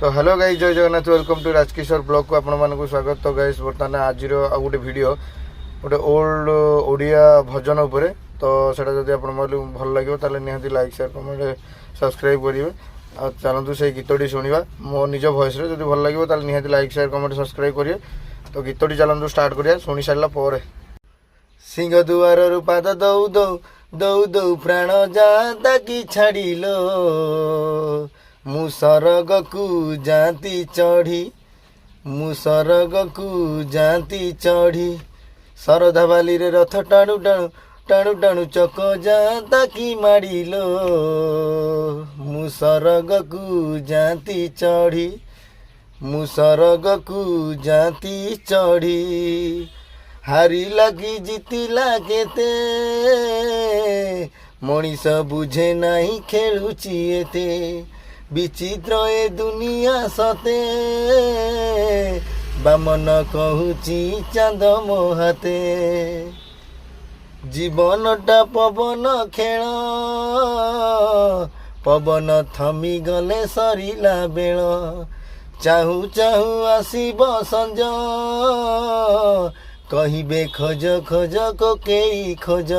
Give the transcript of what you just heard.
तो hello guys, Jai Jagannath, welcome to Rajkishore blog को आपण स्वागत। तो गाइस बर्तमान आज गोटे वीडियो गोटे ओल्ड ओडिया भजन उपर, तो सेटा जब आप भल लगे ताले निहाती लाइक शेयर कमेंट सब्सक्राइब करेंगे। चलतु से गीतटी शुणा मो निज भॉइस रे, जब भल लगे ताले निहाती लाइक शेयर कमेंट सब्सक्राइब करिए। तो गीतटी चलतु स्टार्ट करिया शुणी सारा पर। सिंह दुआर पाद दौ दौ दौ दौ प्राण जाता कि छाड़िलो, मु सरग को जाती चढ़ी, मु सरग को जाती चढ़ी। शरधा बाली रे रथ टाणु टाणु टाणु टाणु चक जाता कि माड़िलो, मु सरग को जाती चढ़ी, मु सरग को जाती चढ़ी। हारी लगी जीतिला केते, मनीष बुझे नहीं खेलुची एते। विचित्र ए दुनिया सते, बामन कहूची चांद मोहाते। जीवनटा पवन खेल, पवन थमी गले सरिला बेल। चाहू चाहू आसीब संज, कहिबे खोज खोज कोकेई खोज।